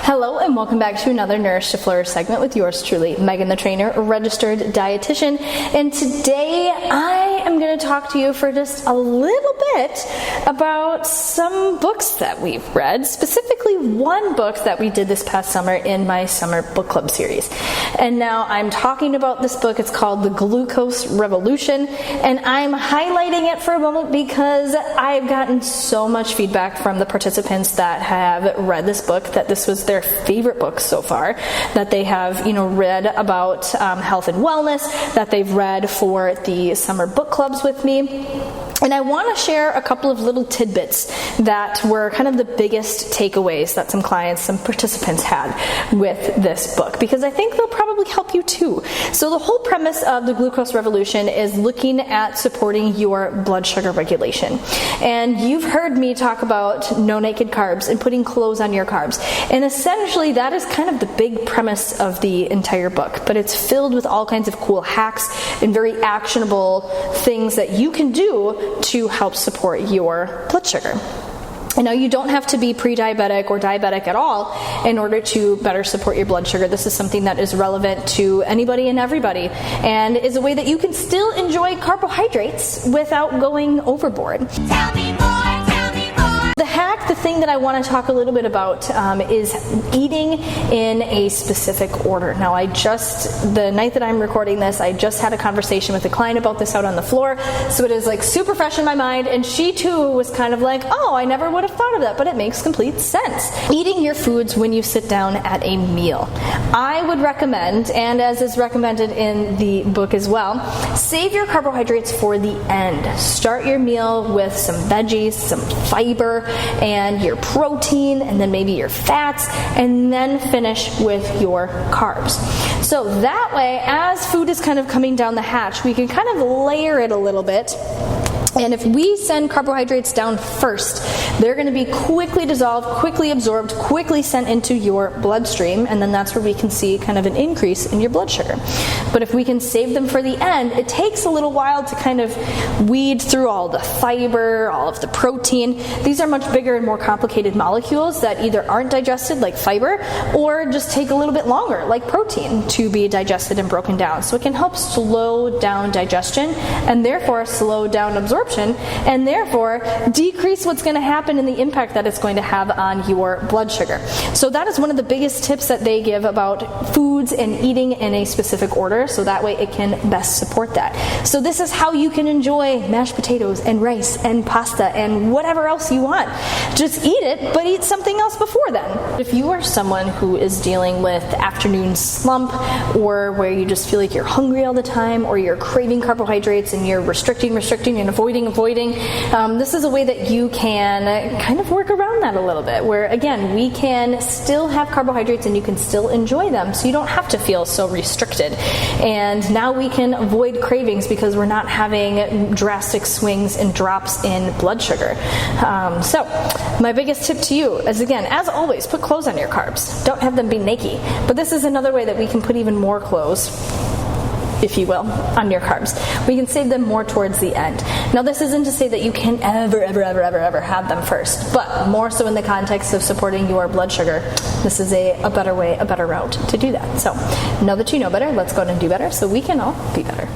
Hello and welcome back to another Nourish to Flourish segment with yours truly, Megan the Trainer, a registered dietitian. And today I am going to talk to you for just a little bit about some books that we've read, specifically one book that we did this past summer in my summer book club series. And now I'm talking about this book. It's called The Glucose Revolution, and I'm highlighting it for a moment because I've gotten so much feedback from the participants that have read this book that this was their favorite book so far, that they have read about health and wellness, that they've read for the summer book clubs with me. And I want to share a couple of little tidbits that were kind of the biggest takeaways that some clients, some participants had with this book, because I think they'll probably help you too. So the whole premise of the Glucose Revolution is looking at supporting your blood sugar regulation. And you've heard me talk about no naked carbs and putting clothes on your carbs. And essentially that is kind of the big premise of the entire book, but it's filled with all kinds of cool hacks and very actionable things that you can do to help support your blood sugar. I know you don't have to be pre-diabetic or diabetic at all in order to better support your blood sugar. This is something that is relevant to anybody and everybody, and is a way that you can still enjoy carbohydrates without going overboard. Tell me more. The hack, the thing that I want to talk a little bit about is eating in a specific order. Now, the night that I'm recording this, I just had a conversation with a client about this out on the floor, so it is like super fresh in my mind, and she too was kind of like, oh, I never would have thought of that, but it makes complete sense. Eating your foods when you sit down at a meal. I would recommend, and as is recommended in the book as well, save your carbohydrates for the end. Start your meal with some veggies, some fiber, and your protein, and then maybe your fats, and then finish with your carbs. So that way, as food is kind of coming down the hatch, we can kind of layer it a little bit. And if we send carbohydrates down first, they're going to be quickly dissolved, quickly absorbed, quickly sent into your bloodstream, and then that's where we can see kind of an increase in your blood sugar. But if we can save them for the end, it takes a little while to kind of weed through all the fiber, all of the protein. These are much bigger and more complicated molecules that either aren't digested, like fiber, or just take a little bit longer, like protein, to be digested and broken down. So it can help slow down digestion and therefore slow down absorption, and therefore decrease what's going to happen and the impact that it's going to have on your blood sugar. So that is one of the biggest tips that they give about foods and eating in a specific order, so that way it can best support that. So this is how you can enjoy mashed potatoes and rice and pasta and whatever else you want. Just eat it, but eat something else before then. If you are someone who is dealing with afternoon slump, or where you just feel like you're hungry all the time, or you're craving carbohydrates and you're restricting and avoiding, this is a way that you can kind of work around that a little bit, where again, we can still have carbohydrates and you can still enjoy them, so you don't have to feel so restricted. And now we can avoid cravings because we're not having drastic swings and drops in blood sugar. So my biggest tip to you is, again, as always, put clothes on your carbs. Don't have them be naked. But this is another way that we can put even more clothes, if you will, on your carbs. We can save them more towards the end. Now, this isn't to say that you can ever have them first, but more so in the context of supporting your blood sugar. This is a better way, a better route to do that. So now that you know better, let's go and do better so we can all be better.